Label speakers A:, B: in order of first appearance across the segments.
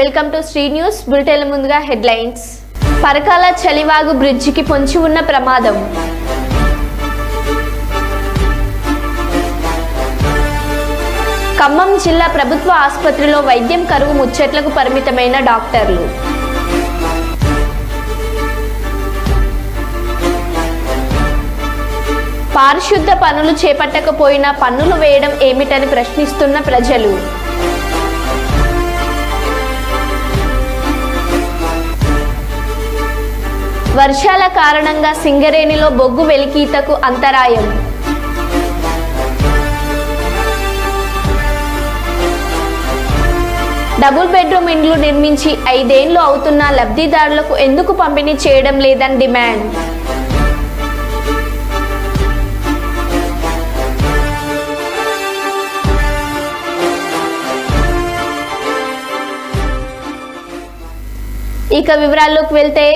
A: Welcome to Sri news bulletin. ముందుగా headlines. Parakala Chalivagu బ్రిడ్జికి పొంచి ఉన్న ప్రమాదం. ఖమ్మం జిల్లా ప్రభుత్వ ఆసుపత్రిలో వైద్యం కరువు ముచ్చట్లకు పరిమితమైన డాక్టర్లు. పారిశుద్ధ పనులు చేపట్టకపోయినా పన్నులు వేయడం ఏమిటని ప్రశ్నిస్తున్న ప్రజలు. వర్షాల కారణంగా సింగరేణిలో బొగ్గు వెలికీతకు అంతరాయం. డబుల్ బెడ్రూమ్ ఇండ్లు నిర్మించి 5 ఏళ్లు అవుతున్నా లబ్ధిదారులకు ఎందుకు పంపిణీ చేయడం లేదని డిమాండ్. ఇక వివరాల్లోకి వెళ్తే,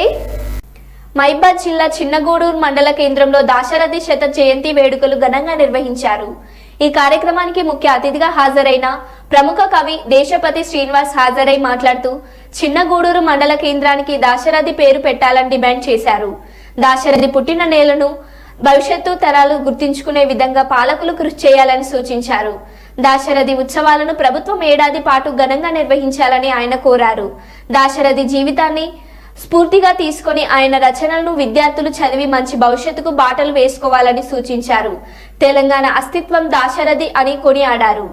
A: మహిబాద్ జిల్లా చిన్నగూడూరు మండల కేంద్రంలో దాశరథి శత జయంతి వేడుకలు ఘనంగా నిర్వహించారు. ఈ కార్యక్రమానికి ముఖ్య అతిథిగా హాజరైన ప్రముఖ కవి దేశపతి శ్రీనివాస్ హాజరై మాట్లాడుతూ చిన్నగూడూరు మండల కేంద్రానికి దాశరథి పేరు పెట్టాలని డిమాండ్ చేశారు. దాశరథి పుట్టిన నేలను భవిష్యత్తు తరాలు గుర్తించుకునే విధంగా పాలకులు కృషి చేయాలని సూచించారు. దాశరథి ఉత్సవాలను ప్రభుత్వం ఏడాది పాటు ఘనంగా నిర్వహించాలని ఆయన కోరారు. దాశరథి జీవితాన్ని స్ఫూర్తిగా తీసుకొని ఆయన రచనలను విద్యార్థులు చదివి మంచి భవిష్యత్తుకు బాటలు వేసుకోవాలని సూచించారు. తెలంగాణ అస్తిత్వం దాశరథి అని కొనియాడారు.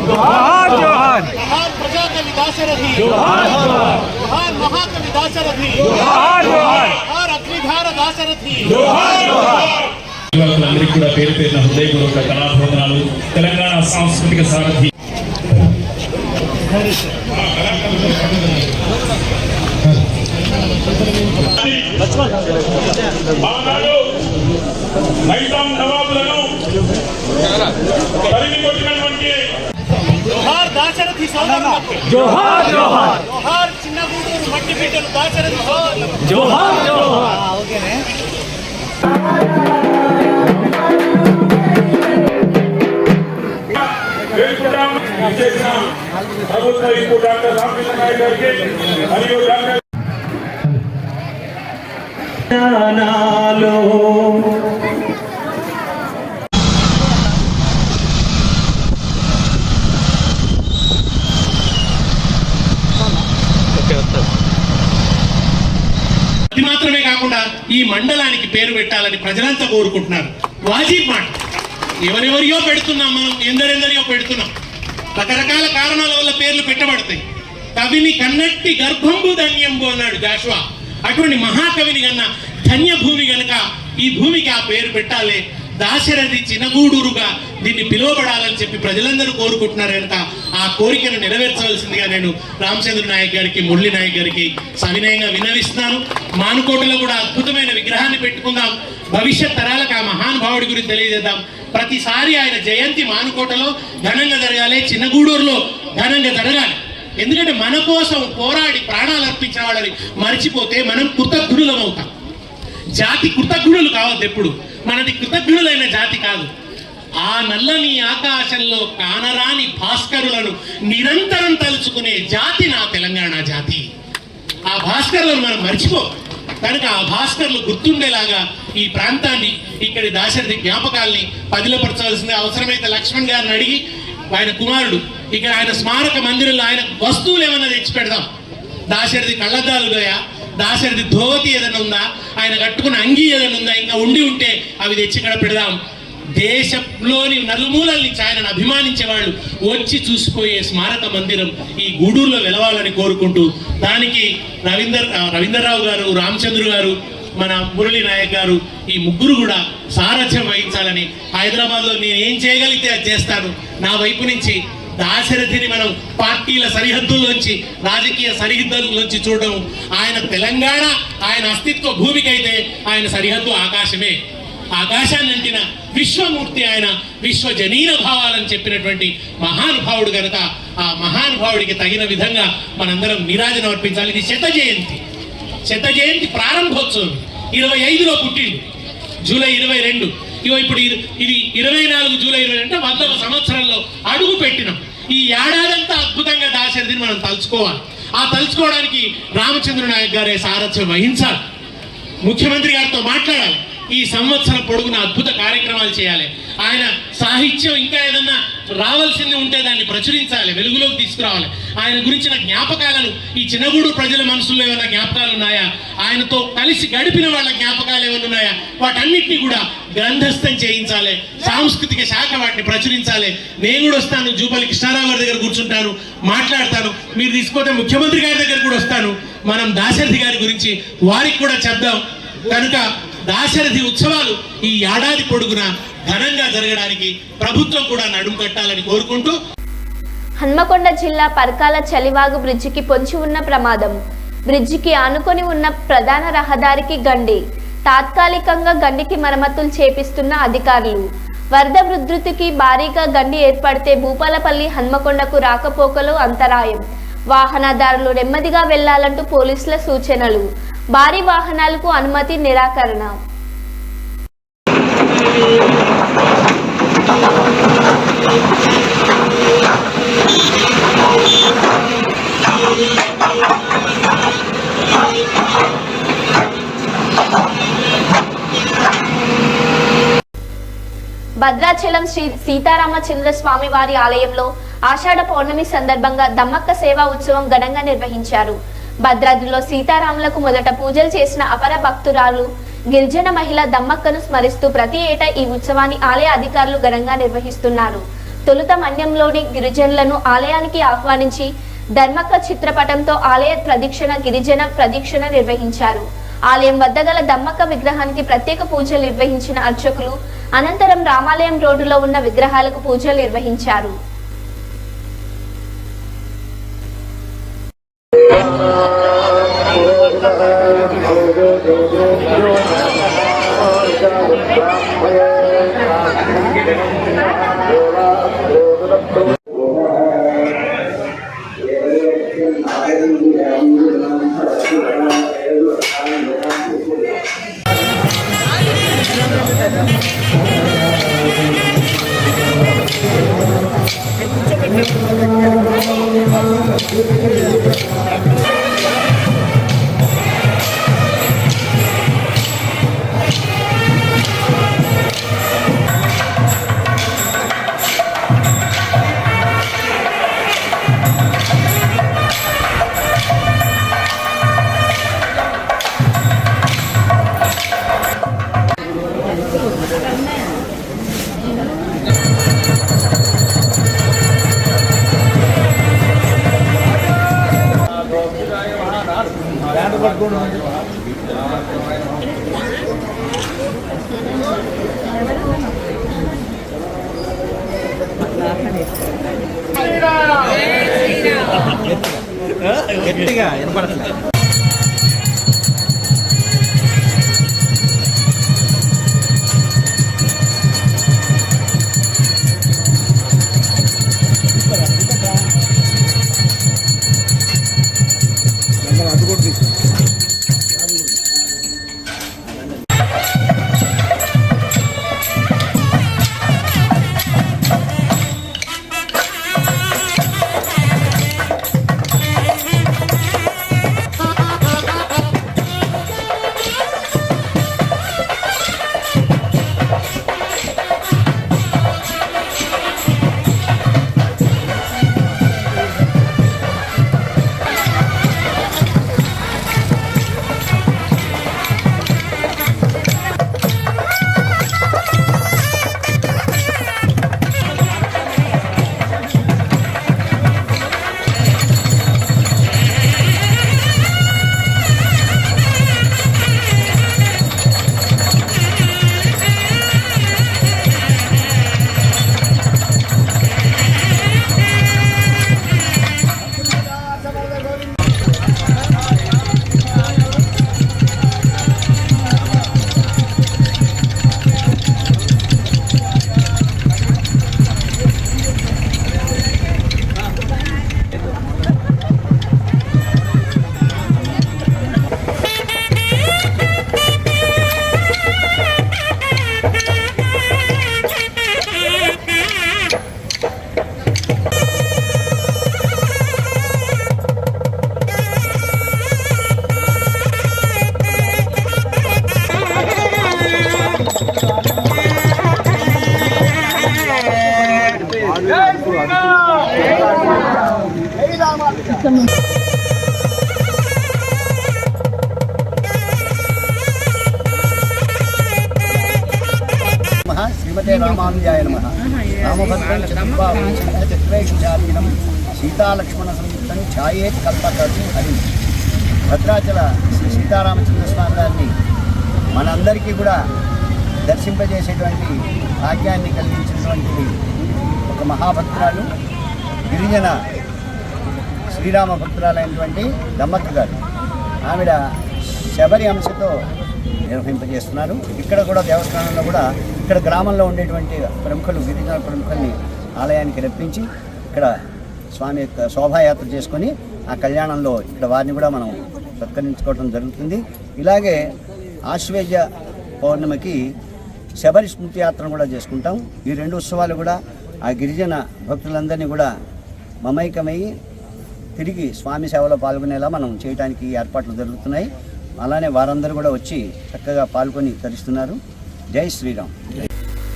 B: जोहार जोहार जोहार प्रजाकवि दाशरथी जोहार जोहार जोहार महाकवि दाशरथी जोहार जोहार और अग्निधार दाशरथी जोहार जोहार అందరికీ కూడా పేరు పేరున హృదయపూర్వక కళాభోజనాలు. తెలంగాణ సాంస్కృతిక సారథి जोहार दाशरथी सौदरुలకు जोहार जोहार जोहार చిన్నగూడూరు మట్టి బిడ్డలు దాశరథి సోదరులకు जोहार जोहार. ఓకేనే ప్రభుత్వ ఇంకో డాక్టర్ రామకృష్ణ నాయుడు గారికి మరియు డాక్టర్ అది మాత్రమే కాకుండా ఈ మండలానికి పేరు పెట్టాలని ప్రజలంతా కోరుకుంటున్నారు. వాజీబ్ మాట. ఎవరెవరియో పెడుతున్నాం, మనం ఎందరెందరియో పెడుతున్నాం. రకరకాల కారణాల వల్ల పేర్లు పెట్టబడతాయి. కవిని కన్నట్టి గర్భంబు ధన్యంబు అన్నాడు జాషువా. అటువంటి మహాకవిని కన్నా ధన్యభూమి గనక ఈ భూమికి ఆ పేరు పెట్టాలి. దాశరథి చిన్నగూడూరుగా దీన్ని పిలువబడాలని చెప్పి ప్రజలందరూ కోరుకుంటున్నారు కనుక ఆ కోరికను నెరవేర్చవలసిందిగా నేను రామచంద్ర నాయక్ గారికి, మురళీ నాయక్ గారికి సవినయంగా విన్నవిస్తున్నాను. మానుకోటలో కూడా అద్భుతమైన విగ్రహాన్ని పెట్టుకుందాం. భవిష్యత్ తరాలకు ఆ మహానుభావుడి గురించి తెలియజేద్దాం. ప్రతిసారి ఆయన జయంతి మానుకోటలో ఘనంగా జరగాలి, చిన్నగూడూరులో ఘనంగా జరగాలి. ఎందుకంటే మన కోసం పోరాడి ప్రాణాలు అర్పించిన వాళ్ళని మర్చిపోతే మనం కృతజ్ఞులం అవుతాం. జాతి కృతజ్ఞులు కావద్దు. ఎప్పుడు మనది కృతజ్ఞులైన జాతి కాదు. ఆ నల్లని ఆకాశంలో కానరాని భాస్కరులను నిరంతరం తలుచుకునే జాతి నా తెలంగాణ జాతి. ఆ భాస్కరులను మనం మర్చిపో. కనుక ఆ భాస్కర్లు గుర్తుండేలాగా ఈ ప్రాంతాన్ని, ఇక్కడి దాశరథి జ్ఞాపకాల్ని పదిలపరచవలసింది. అవసరమైతే లక్ష్మణ్ గారిని అడిగి ఆయన కుమారుడు ఇక్కడ ఆయన స్మారక మందిరంలో ఆయన వస్తువులు ఏమన్నా తెచ్చి పెడదాం. దాశరథి కళ్ళద్దాలుగా, దాశరథి ధోతి ఏదైనా ఉందా, ఆయన కట్టుకున్న అంగీ ఏదైనా ఉందా, ఇంకా ఉండి ఉంటే అవి తెచ్చి ఇక్కడ పెడదాం. దేశంలోని నలుమూలల నుంచి ఆయనను అభిమానించే వాళ్ళు వచ్చి చూసిపోయే స్మారక మందిరం ఈ గూడూరులో వెలవాలని కోరుకుంటూ, దానికి రవీంద్రరావు గారు, రామచంద్ర గారు, మన మురళీ నాయక్ గారు ఈ ముగ్గురు కూడా సారథ్యం వహించాలని, హైదరాబాద్లో నేను ఏం చేయగలిగితే అది చేస్తాను. నా వైపు నుంచి దాశరథిని మనం పార్టీల సరిహద్దుల్లోంచి, రాజకీయ సరిహద్దుల్లోంచి చూడడం, ఆయన తెలంగాణ, ఆయన అస్తిత్వ భూమికైతే ఆయన సరిహద్దు ఆకాశమే. ఆకాశాన్ని అంటిన విశ్వమూర్తి ఆయన, విశ్వజనీన భావాలని చెప్పినటువంటి మహానుభావుడు కనుక ఆ మహానుభావుడికి తగిన విధంగా మనందరం నీరాజనం అర్పించాలి. ఇది శత జయంతి ప్రారంభోత్సవం. 25లో పుట్టిండు, జూలై 22. ఇప్పుడు ఇది 24 జూలై 22 అంటే 100వ సంవత్సరంలో అడుగు పెట్టినాం. ఈ ఏడాదంతా అద్భుతంగా దాశరథిని మనం తలుచుకోవాలి. ఆ తలుచుకోవడానికి రామచంద్ర నాయక్ గారే సారథ్యం వహించాలి. ముఖ్యమంత్రి గారితో మాట్లాడాలి. ఈ సంవత్సరం పొడుగున అద్భుత కార్యక్రమాలు చేయాలి. ఆయన సాహిత్యం ఇంకా ఏదన్నా రావాల్సింది ఉంటే దాన్ని ప్రచురించాలి, వెలుగులోకి తీసుకురావాలి. ఆయన గురించిన జ్ఞాపకాలను ఈ చిన్నగూడూరు ప్రజల మనసులో ఏమైనా జ్ఞాపకాలు ఉన్నాయా, ఆయనతో కలిసి గడిపిన వాళ్ళ జ్ఞాపకాలు ఏమైనా ఉన్నాయా, వాటన్నిటినీ కూడా గ్రంథస్థం చేయించాలి. సాంస్కృతిక శాఖ వాటిని ప్రచురించాలి. నేను కూడా వస్తాను, జూపల్లి కృష్ణారావు గారి దగ్గర కూర్చుంటాను, మాట్లాడతాను. మీరు తీసుకుపోతే ముఖ్యమంత్రి గారి దగ్గర కూడా వస్తాను. మనం దాశరథి గారి గురించి వారికి కూడా చెప్దాం. కనుక దాశరథి ఉత్సవాలు ఈ ఏడాది పొడుగున ఘనంగా జరగడానికి ప్రభుత్వం కూడా నడుం కట్టాలని కోరుకుంటూ,
A: హన్మకొండ జిల్లా పర్కాల చలివాగు బ్రిడ్జికి పొంచి ఉన్న ప్రమాదం. బ్రిడ్జికి ఆనుకొని ఉన్న ప్రధాన రహదారికి గండి. తాత్కాలికంగా గండికి మరమ్మతులు చేపిస్తున్న అధికారులు. వరద ఉధృతికి భారీగా గండి ఏర్పడితే భూపాలపల్లి హన్మకొండకు రాకపోకలు అంతరాయం. వాహనదారులు నెమ్మదిగా వెళ్లాలంటూ పోలీసుల సూచనలు. భారీ వాహనాలకు అనుమతి నిరాకరణ. భద్రాచలం శ్రీ సీతారామచంద్ర స్వామి వారి ఆలయంలో ఆషాఢ పౌర్ణమి సందర్భంగా దమ్మక్క సేవా ఉత్సవం ఘనంగా నిర్వహించారు. భద్రాద్రిలో సీతారాములకు మొదట పూజలు చేసిన అపర భక్తురాలు గిరిజన మహిళ దమ్మక్కను స్మరిస్తూ ప్రతి ఏటా ఈ ఉత్సవాన్ని ఆలయ అధికారులు ఘనంగా నిర్వహిస్తున్నారు. తొలుత మన్యంలోని గిరిజనులను ఆలయానికి ఆహ్వానించి ధర్మక్క చిత్రపటంతో ఆలయ ప్రదక్షిణ, గిరిజన ప్రదక్షిణ నిర్వహించారు. ఆలయం వద్ద గల దమ్మక్క విగ్రహానికి ప్రత్యేక పూజలు నిర్వహించిన అర్చకులు అనంతరం రామాలయం రోడ్డులో ఉన్న విగ్రహాలకు పూజలు నిర్వహించారు.
C: గట్టిగా వినపడట్లేదు.
D: శ్రీమతే రామానుజాయ నమః. రామభద్రం చతుర్వేషాధీనం సీతాలక్ష్మణ సంయుక్తం ఛాయేత్ కల్పకర్షి హరి. భద్రాచల శ్రీ సీతారామచంద్ర స్వామి గారిని మనందరికీ కూడా దర్శింపజేసేటువంటి భాగ్యాన్ని కలిగించినటువంటి ఒక మహాభక్తురాలు, గిరిజన శ్రీరామ భక్తురాలైనటువంటి దమ్మక్క గారు. ఆవిడ శబరి అంశతో నిర్వహింపజేస్తున్నారు. ఇక్కడ కూడా దేవస్థానంలో కూడా ఇక్కడ గ్రామంలో ఉండేటువంటి ప్రముఖులు, గిరిజన ప్రముఖుల్ని ఆలయానికి రప్పించి ఇక్కడ స్వామి యొక్క శోభాయాత్ర చేసుకొని ఆ కళ్యాణంలో ఇక్కడ వారిని కూడా మనం సత్కరించుకోవడం జరుగుతుంది. ఇలాగే ఆశ్వేజ పౌర్ణమికి శబరి స్మృతి యాత్రను కూడా చేసుకుంటాం. ఈ రెండు ఉత్సవాలు కూడా ఆ గిరిజన భక్తులందరినీ కూడా మమైకమై తిరిగి స్వామి సేవలో పాల్గొనేలా మనం చేయడానికి ఏర్పాట్లు జరుగుతున్నాయి. అలానే వారందరూ కూడా వచ్చి చక్కగా పాల్గొని తరిస్తున్నారు. జై శ్రీరామ్.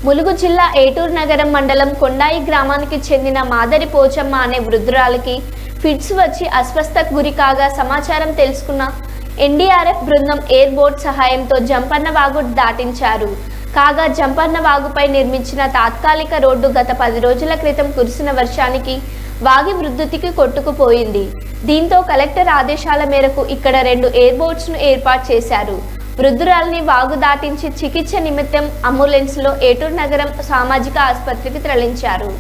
A: ములుగు జిల్లా ఏటూరు నగరం మండలం కొండాయి గ్రామానికి చెందిన మాదరి పోచమ్మ అనే వృద్ధురాలికి ఫిట్స్ వచ్చి అస్వస్థకు గురి కాగా సమాచారం తెలుసుకున్న ఎన్డీఆర్ఎఫ్ బృందం ఎయిర్ బోట్ సహాయంతో జంపన్న వాగు దాటించారు. కాగా జంపన్న వాగుపై నిర్మించిన తాత్కాలిక రోడ్డు గత 10 రోజుల క్రితం కురిసిన వర్షానికి వాగి వృద్ధుతికి కొట్టుకుపోయింది. దీంతో కలెక్టర్ ఆదేశాల మేరకు ఇక్కడ 2 ఎయిర్ బోట్స్ ను ఏర్పాటు చేశారు. వృద్ధురాలిని వాగు దాటించి చికిత్స నిమిత్తం అంబులెన్స్ లో ఏటూరు నగరం సామాజిక ఆసుపత్రికి తరలించారు.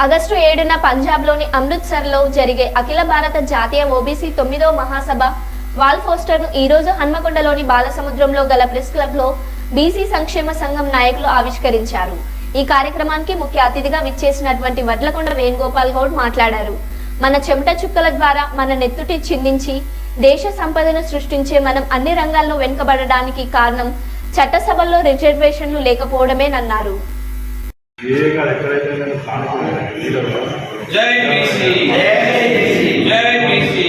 A: ఆగస్టు 7న పంజాబ్లోని అమృత్సర్లో జరిగే అఖిల భారత జాతీయ ఓబీసీ 9వ మహాసభ వాల్ పోస్టర్ను ఈ రోజు హన్మకొండలోని బాలసముద్రంలో గల ప్రెస్ క్లబ్లో బీసీ సంక్షేమ సంఘం నాయకులు ఆవిష్కరించారు. ఈ కార్యక్రమానికి ముఖ్య అతిథిగా విచ్చేసినటువంటి వడ్లకొండ వేణుగోపాల్ గౌడ్ మాట్లాడారు. మన చెమట చుక్కల ద్వారా మన నెత్తుటి చిందించి దేశ సంపదను సృష్టించే మనం అన్ని రంగాల్లో వెనుకబడడానికి కారణం చట్టసభల్లో రిజర్వేషన్లు లేకపోవడమేనన్నారు.
E: జై బీసీ, జై బీసీ,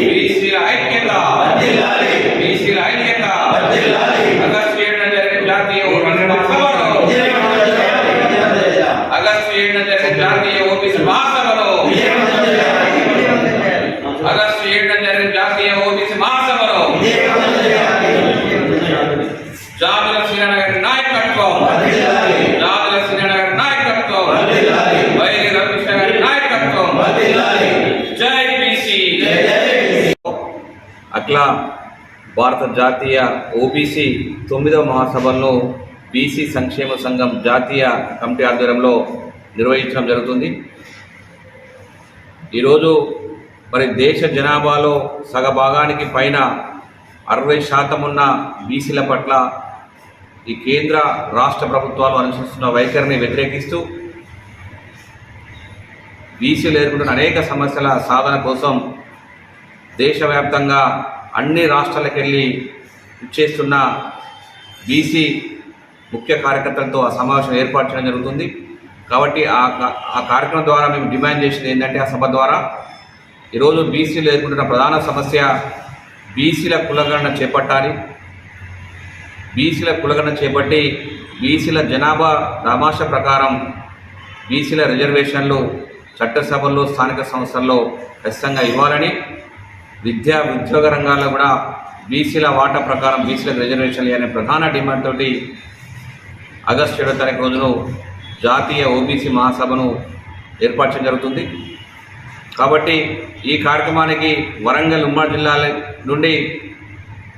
E: బీసీల ఐక్యత, బీసీల ఐక్యత. ఆగస్టు 7న జరిగిన జాతీయ ఓబీసీ మహాసభలో, ఆగస్టు 7న జరిగిన జాతీయ ఓబీసీ మహాసభలో, ఆగస్టు 7న జరిగిన జాతీయ ఓబీసీ మహాసభలో జాతుల శ్రీరణ గారి నాయకత్వం, జాతుల శ్రీరణ గారి నాయకత్వం, వైరి రవికృష్ణ గారి నాయకత్వం. జై బీసీ. అట్లా భారత జాతీయ ఓబీసీ 9వ మహాసభలను బీసీ సంక్షేమ సంఘం జాతీయ కమిటీ ఆధ్వర్యంలో నిర్వహించడం జరుగుతుంది. ఈరోజు మరి దేశ జనాభాలో సగభాగానికి పైన 60% ఉన్న బీసీల పట్ల ఈ కేంద్ర రాష్ట్ర ప్రభుత్వాలు అనుసరిస్తున్న వైఖరిని వ్యతిరేకిస్తూ బీసీలు ఎదుర్కొంటున్న అనేక సమస్యల సాధన కోసం దేశవ్యాప్తంగా అన్ని రాష్ట్రాలకు వెళ్ళి ఇచ్చేస్తున్న బీసీ ముఖ్య కార్యకర్తలతో ఆ సమావేశం ఏర్పాటు చేయడం జరుగుతుంది. కాబట్టి ఆ కార్యక్రమం ద్వారా మేము డిమాండ్ చేసింది ఏంటంటే, ఆ సభ ద్వారా ఈరోజు బీసీలు ఎదుర్కొంటున్న ప్రధాన సమస్య బీసీల కులగణన చేపట్టాలి. బీసీల కులగణన చేపట్టి బీసీల జనాభా దామాష ప్రకారం బీసీల రిజర్వేషన్లు చట్టసభల్లో స్థానిక సంస్థల్లో ఖచ్చితంగా ఇవ్వాలని, విద్యా ఉద్యోగ రంగాల్లో కూడా బీసీల వాటా ప్రకారం బీసీలకు రిజర్వేషన్లు అనే ప్రధాన డిమాండ్ తోటి ఆగస్టు 7వ తారీఖు రోజును జాతీయ ఓబీసీ మహాసభను ఏర్పాటు చేయడం జరుగుతుంది. కాబట్టి ఈ కార్యక్రమానికి వరంగల్ ఉమ్మడి జిల్లాల నుండి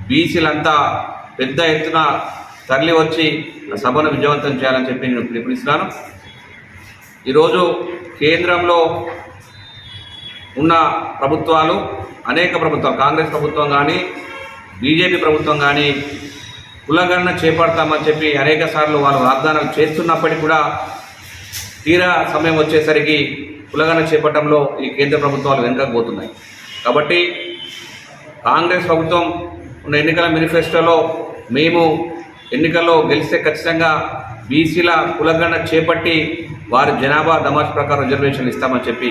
E: బీసీలంతా పెద్ద ఎత్తున తరలి వచ్చి సభను విజయవంతం చేయాలని చెప్పి నేను పిలుపునిస్తున్నాను. ఈరోజు కేంద్రంలో ఉన్న ప్రభుత్వాలు, అనేక ప్రభుత్వాలు, కాంగ్రెస్ ప్రభుత్వం కానీ బీజేపీ ప్రభుత్వం కానీ కులగణన చేపడతామని చెప్పి అనేక సార్లు వాళ్ళు వాగ్దానాలు చేస్తున్నప్పటికీ కూడా తీరా సమయం వచ్చేసరికి కులగణన చేపట్టడంలో ఈ కేంద్ర ప్రభుత్వాలు వెనుకపోతున్నాయి. కాబట్టి కాంగ్రెస్ ప్రభుత్వం ఉన్న ఎన్నికల మేనిఫెస్టోలో మేము ఎన్నికల్లో గెలిస్తే ఖచ్చితంగా బీసీల కులగణన చేపట్టి వారి జనాభా దమాష్ ప్రకారం రిజర్వేషన్లు ఇస్తామని చెప్పి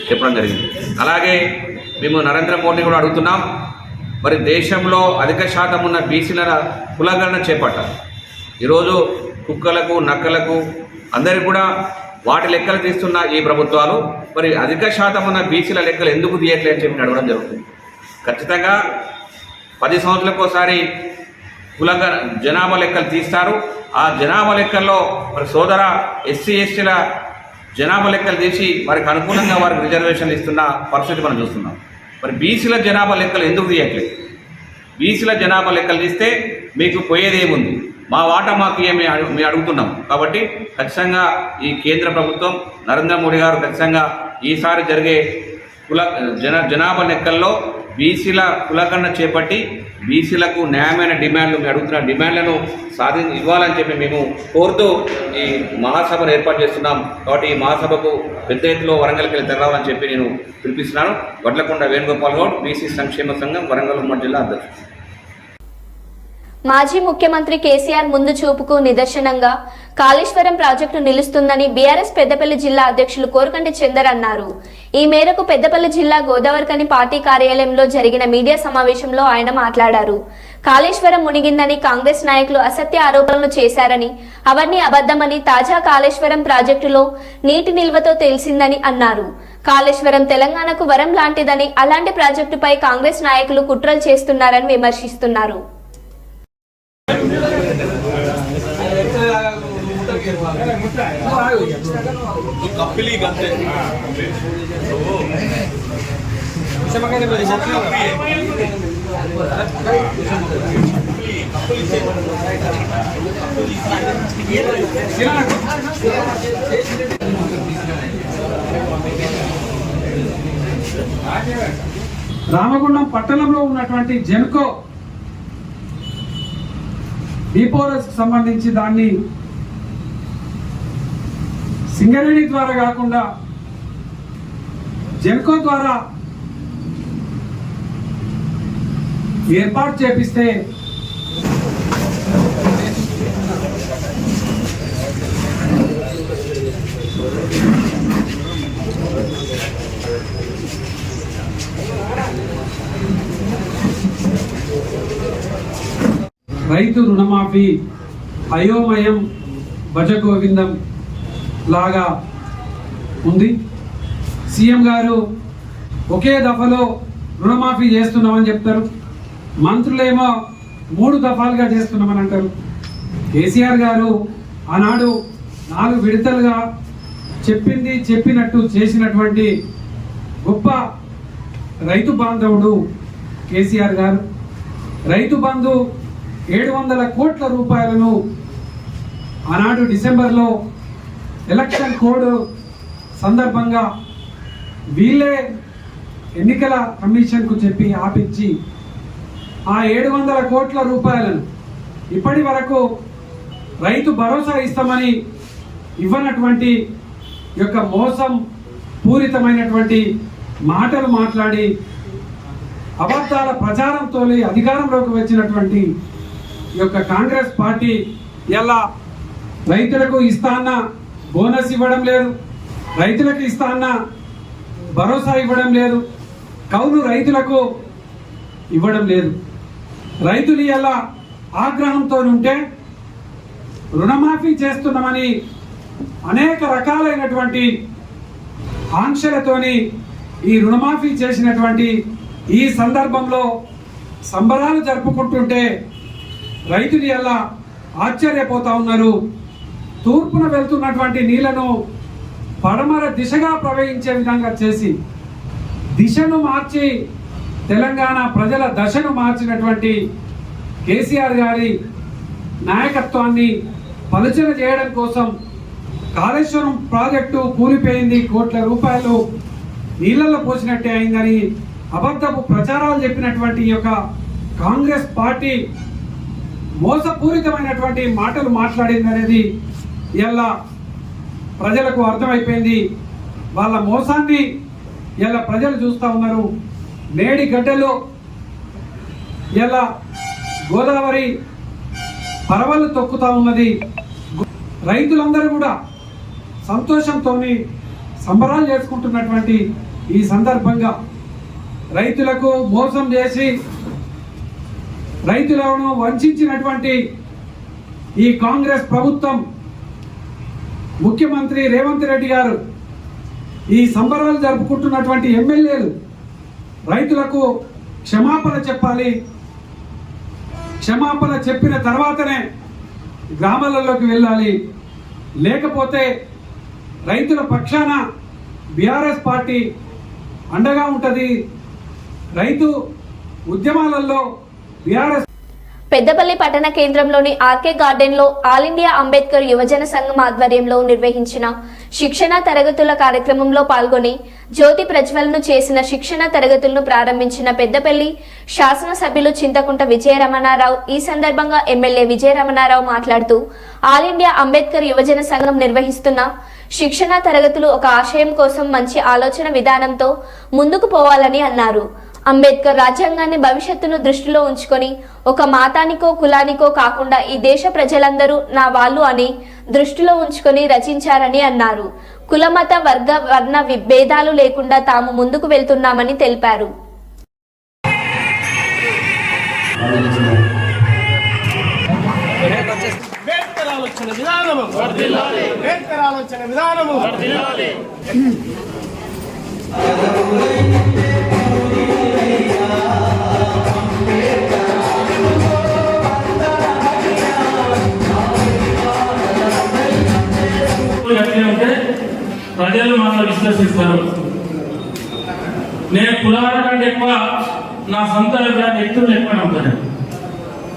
E: చెప్పడం జరిగింది. అలాగే మేము నరేంద్ర మోడీ కూడా అడుగుతున్నాం, మరి దేశంలో అధిక శాతం ఉన్న బీసీల కులగణన చేపట్టాలి. ఈరోజు కుక్కలకు నక్కలకు అందరికీ కూడా వాటి లెక్కలు తీస్తున్న ఈ ప్రభుత్వాలు మరి అధిక శాతం ఉన్న బీసీల లెక్కలు ఎందుకు తీయట్లేదు అని చెప్పి అడగడం జరుగుతుంది. ఖచ్చితంగా 10 సంవత్సరాలకు ఒకసారి జనాభా లెక్కలు తీస్తారు. ఆ జనాభా లెక్కల్లో మరి సోదర ఎస్సీ ఎస్టీల జనాభా లెక్కలు తీసి వారికి అనుకూలంగా వారికి రిజర్వేషన్లు ఇస్తున్న పరిస్థితి మనం చూస్తున్నాం. మరి బీసీల జనాభా లెక్కలు ఎందుకు తీయట్లేదు? బీసీల జనాభా లెక్కలు తీస్తే మీకు పోయేదేముంది? మా వాటా మాకు ఏమి మేము అడుగుతున్నాం. కాబట్టి ఖచ్చితంగా ఈ కేంద్ర ప్రభుత్వం నరేంద్ర మోడీ గారు ఖచ్చితంగా ఈసారి జరిగే జనాభా లెక్కల్లో బీసీల కులగణన చేపట్టి బీసీలకు న్యాయమైన డిమాండ్లు, మేము అడుగుతున్న డిమాండ్లను ఇవ్వాలని చెప్పి మేము కోరుతూ ఈ మహాసభను ఏర్పాటు చేస్తున్నాం. కాబట్టి ఈ మహాసభకు పెద్ద ఎత్తులో వరంగల్కి వెళ్ళి తెరవాలని చెప్పి నేను పిలిపిస్తున్నాను. వడ్లకొండ వేణుగోపాల్ గౌడ్, బీసీ సంక్షేమ సంఘం, వరంగల్ ఉమ్మడి జిల్లా అధ్యక్షుడు.
A: మాజీ ముఖ్యమంత్రి కేసీఆర్ ముందు చూపుకు నిదర్శనంగా కాళేశ్వరం ప్రాజెక్టు నిలుస్తుందని బీఆర్ఎస్ పెద్దపల్లి జిల్లా అధ్యక్షులు కోరకంటి చందర్ అన్నారు. ఈ మేరకు పెద్దపల్లి జిల్లా గోదావరికని పార్టీ కార్యాలయంలో జరిగిన మీడియా సమావేశంలో ఆయన మాట్లాడారు. కాళేశ్వరం మునిగిందని కాంగ్రెస్ నాయకులు అసత్య ఆరోపణలు చేశారని, అవన్నీ అబద్ధమని, తాజా కాళేశ్వరం ప్రాజెక్టులో నీటి నిల్వతో తెలిసిందని అన్నారు. కాళేశ్వరం తెలంగాణకు వరం లాంటిదని, అలాంటి ప్రాజెక్టుపై కాంగ్రెస్ నాయకులు కుట్రలు చేస్తున్నారని విమర్శిస్తున్నారు.
F: రామగుండం పట్టణంలో ఉన్నటువంటి జెన్కో డిపోరస్ సంబంధించి దాన్ని సింగరేణి ద్వారా కాకుండా జెన్కో ద్వారా ఏర్పాటు చేపిస్తే రైతు రుణమాఫీ అయోమయం భజగోవిందం లాగా ఉంది. సీఎం గారు ఒకే దఫలో రుణమాఫీ చేస్తున్నామని చెప్తారు, మంత్రులేమో 3 దఫాలుగా చేస్తున్నామని అంటారు. కేసీఆర్ గారు ఆనాడు 4 విడతలుగా చెప్పింది చెప్పినట్టు చేసినటువంటి గొప్ప రైతు బాంధవుడు కేసీఆర్ గారు. రైతు బంధు 700 కోట్ల రూపాయలను ఆనాడు డిసెంబర్లో ఎలక్షన్ కోడ్ సందర్భంగా వీళ్ళే ఎన్నికల కమిషన్కు చెప్పి ఆపించి ఆ 700 కోట్ల రూపాయలను ఇప్పటి వరకు రైతు భరోసా ఇస్తామని ఇవ్వనటువంటి యొక్క మోసం పూరితమైనటువంటి మాటలు మాట్లాడి అబద్ధాల ప్రచారంతో అధికారంలోకి వచ్చినటువంటి ఈ యొక్క కాంగ్రెస్ పార్టీ ఎలా రైతులకు ఇస్తాన్న బోనస్ ఇవ్వడం లేదు, రైతులకు ఇస్తాన్న భరోసా ఇవ్వడం లేదు, కౌలు రైతులకు ఇవ్వడం లేదు. రైతులు ఎలా ఆగ్రహంతో ఉంటే రుణమాఫీ చేస్తున్నామని అనేక రకాలైనటువంటి ఆంక్షలతోని ఈ రుణమాఫీ చేసినటువంటి ఈ సందర్భంలో సంబరాలు జరుపుకుంటుంటే రైతులు ఎలా ఆశ్చర్యపోతా ఉన్నారు. తూర్పున వెళ్తున్నటువంటి నీళ్లను పడమర దిశగా ప్రవహించే విధంగా చేసి దిశను మార్చి తెలంగాణ ప్రజల దశను మార్చినటువంటి కేసీఆర్ గారి నాయకత్వాన్ని పలుచన చేయడం కోసం కాళేశ్వరం ప్రాజెక్టు కూలిపోయింది, కోట్ల రూపాయలు నీళ్ళల్లో పోసినట్టే అయిందని అబద్ధపు ప్రచారాలు చెప్పినటువంటి ఈ యొక్క కాంగ్రెస్ పార్టీ మోసపూరితమైనటువంటి మాటలు మాట్లాడింది అనేది ఇలా ప్రజలకు అర్థమైపోయింది. వాళ్ళ మోసాన్ని ఇలా ప్రజలు చూస్తూ ఉన్నారు. నేడి గడ్డలో ఇలా గోదావరి పరవలు తొక్కుతా ఉన్నది. రైతులందరూ కూడా సంతోషంతో సంబరాలు చేసుకుంటున్నటువంటి ఈ సందర్భంగా రైతులకు మోసం చేసి రైతులను వంచినటువంటి ఈ కాంగ్రెస్ ప్రభుత్వం, ముఖ్యమంత్రి రేవంత్ రెడ్డి గారు, ఈ సంబరాలు జరుపుకుంటున్నటువంటి ఎమ్మెల్యేలు రైతులకు క్షమాపణ చెప్పాలి. క్షమాపణ చెప్పిన తర్వాతనే గ్రామాలలోకి వెళ్ళాలి. లేకపోతే రైతుల పక్షాన బీఆర్ఎస్ పార్టీ అండగా ఉంటుంది. రైతు ఉద్యమాలలో బీఆర్ఎస్
A: పెద్దపల్లి పట్టణ కేంద్రంలోని ఆర్కే గార్డెన్లో ఆల్ ఇండియా అంబేద్కర్ యువజన సంఘం ఆధ్వర్యంలో నిర్వహించిన శిక్షణ తరగతుల కార్యక్రమంలో పాల్గొని జ్యోతి ప్రజ్వలన చేసిన శిక్షణ తరగతులను ప్రారంభించిన పెద్దపల్లి శాసనసభ్యులు చింతకుంట విజయరమణారావు. ఈ సందర్భంగా ఎమ్మెల్యే విజయరమణారావు మాట్లాడుతూ ఆల్ ఇండియా అంబేద్కర్ యువజన సంఘం నిర్వహిస్తున్న శిక్షణ తరగతులు ఒక ఆశయం కోసం మంచి ఆలోచన విధానంతో ముందుకు పోవాలని అన్నారు. అంబేద్కర్ రాజ్యాంగాన్ని భవిష్యత్తును దృష్టిలో ఉంచుకొని ఒక మాతానికో కులానికో కాకుండా ఈ దేశ ప్రజలందరూ నా వాళ్ళు అని దృష్టిలో ఉంచుకొని రచించారని అన్నారు. కులమత వర్గ వర్ణ భేదాలు లేకుండా తాము ముందుకు వెళ్తున్నామని తెలిపారు.
G: ప్రజలు మనల్ని విశ్వసిస్తారు. నేను కులాల కంటే ఎక్కువ నా సొంత వ్యక్తులు ఎక్కువ నమ్ముతాను.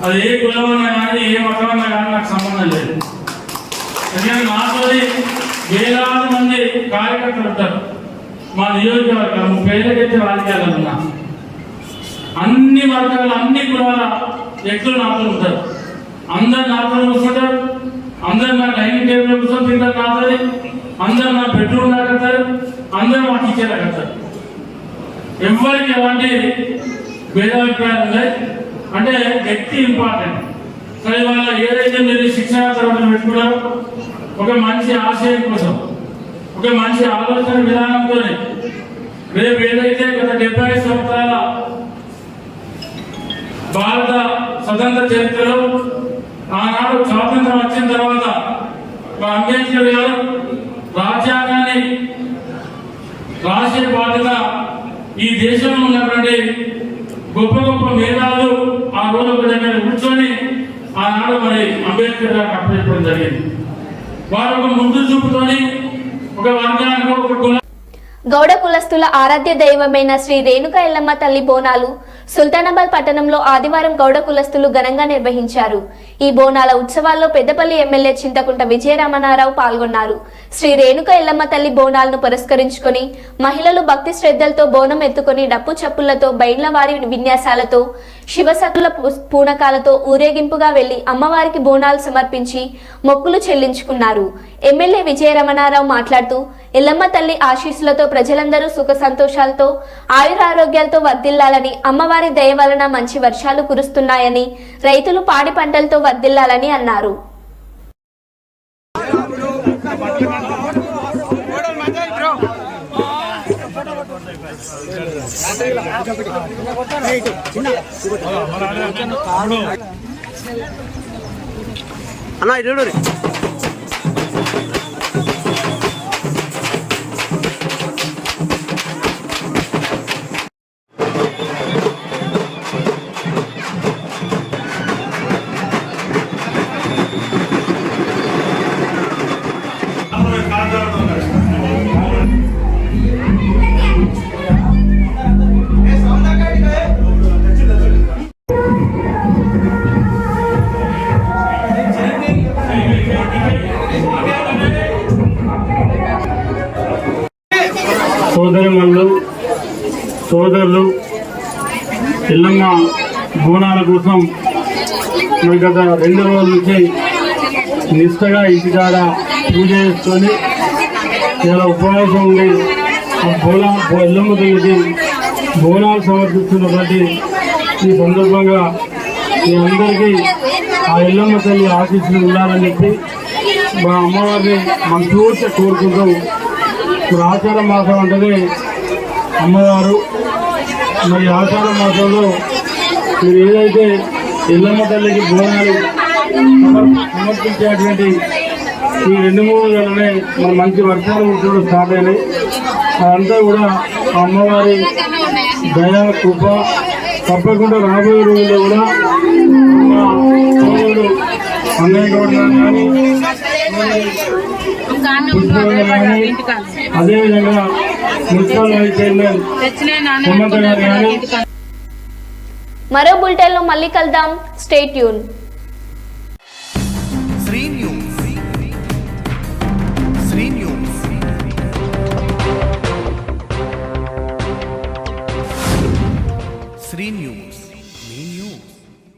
G: అది ఏ కులమన్నా కానీ ఏ మతమన్నా కానీ నాకు సంబంధం లేదు. ఎందుకంటే నాతో వేలాది మంది కార్యకర్తలు ఉంటారు. మా నియోజకవర్గం 30 ఏళ్ళకైతే రాజకీయాలు ఉన్నా అన్ని వర్గాలు అన్ని కులాల వ్యక్తులు నాతో ఉంటారు. అందరు నాతో కూర్చుంటారు. అందరు నా డైనింగ్ టేబుల్ కూర్చొని తింటారు. నాతోని అందరు నా బెడ్రూమ్ లాగతారు. అందరూ మా టీచర్ లాగతారు. ఎవరికి ఎలాంటి భేదాభిప్రాయాలు ఉన్నాయి అంటే వ్యక్తి ఇంపార్టెంట్. కానీ వాళ్ళ ఏదైతే మీరు శిక్షణ తరగతులు పెట్టుకున్నారో ఒక మంచి ఆశయం కోసం, ఒక మంచి ఆలోచన విధానంతో రేపు ఏదైతే గత 75 సంవత్సరాల భారత స్వతంత్ర చరిత్రలో ఆనాడు స్వాతంత్రం వచ్చిన తర్వాత మా అంబేద్కర్ గారు రాజ్యాంగాన్ని రాసే బాధ్యత ఈ దేశంలో ఉన్నటువంటి గొప్ప గొప్ప మేధాలు ఆ రోజు ఒక దగ్గర కూర్చొని ఆనాడు మరి అంబేద్కర్ గారికి అప్పచెప్పడం జరిగింది. వారు ఒక ముందు చూపుతోని ఒక వర్గానికి ఒక కుల
A: గౌడ కులస్తుల ఆరాధ్య దైవమైన శ్రీ రేణుక ఎల్లమ్మ తల్లి బోనాలు సుల్తానాబాద్ పట్టణంలో ఆదివారం గౌడ కులస్తులు ఘనంగా నిర్వహించారు. ఈ బోనాల ఉత్సవాల్లో పెద్దపల్లి ఎమ్మెల్యే చింతకుంట విజయరమణారావు పాల్గొన్నారు. శ్రీ రేణుక ఎల్లమ్మ తల్లి బోనాలను పురస్కరించుకొని మహిళలు భక్తి శ్రద్ధలతో బోనం ఎత్తుకొని డప్పు చప్పులతో బైండ్లవారి విన్యాసాలతో శివసత్తుల పూనకాలతో ఊరేగింపుగా వెళ్లి అమ్మవారికి బోనాలు సమర్పించి మొక్కులు చెల్లించుకున్నారు. ఎమ్మెల్యే విజయరమణారావు మాట్లాడుతూ ఎల్లమ్మ తల్లి ఆశీస్సులతో ప్రజలందరూ సుఖ సంతోషాలతో ఆయురారోగ్యాలతో వర్ధిల్లాలని, అమ్మవారి దయ వలన మంచి వర్షాలు కురుస్తున్నాయని, రైతులు పాడి పంటలతో వర్ధిల్లాలని అన్నారు.
C: అన్నా ఇడు
G: సోదరులు ఎల్లమ్మ బోనాల కోసం మరి గత 2 రోజుల నుంచి నిష్టగా ఇంటికాడ పూజ చేసుకొని ఇలా ఉపవాసం ఉండి ఎల్లమ్మ తల్లికి బోనాలు సమర్పిస్తున్నటువంటి ఈ సందర్భంగా మీ అందరికీ ఆ ఎల్లమ్మ తల్లి ఆశీస్సులు ఉండాలని చెప్పి మా అమ్మవారిని మనస్ఫూర్తిగా కోరుకుంటూ ఇప్పుడు ఆషాఢ మాసం అంటేనే అమ్మవారు. మరి ఆషాఢ మాసంలో మీరు ఏదైతే ఎల్లమ్మ తల్లికి బోనాలు సమర్పించేటువంటి ఈ 2-3 నెలలనే మన మంచి వర్షాలు కూడా స్టార్ట్ అయినాయి. అదంతా కూడా ఆ అమ్మవారి దయా కృప. తప్పకుండా రాబోయే రోజుల్లో కూడా మా సోదరుడు అన్నయ్య గౌడ్ గారు కానీ అదేవిధంగా మున్సిపల్ వైస్ చైర్మన్ హేమంత్ గారు కానీ.
A: మరో బులెటిన్లో మళ్ళీ కలుద్దాం. Stay tune.
H: Sri news. Sri news. Sri news.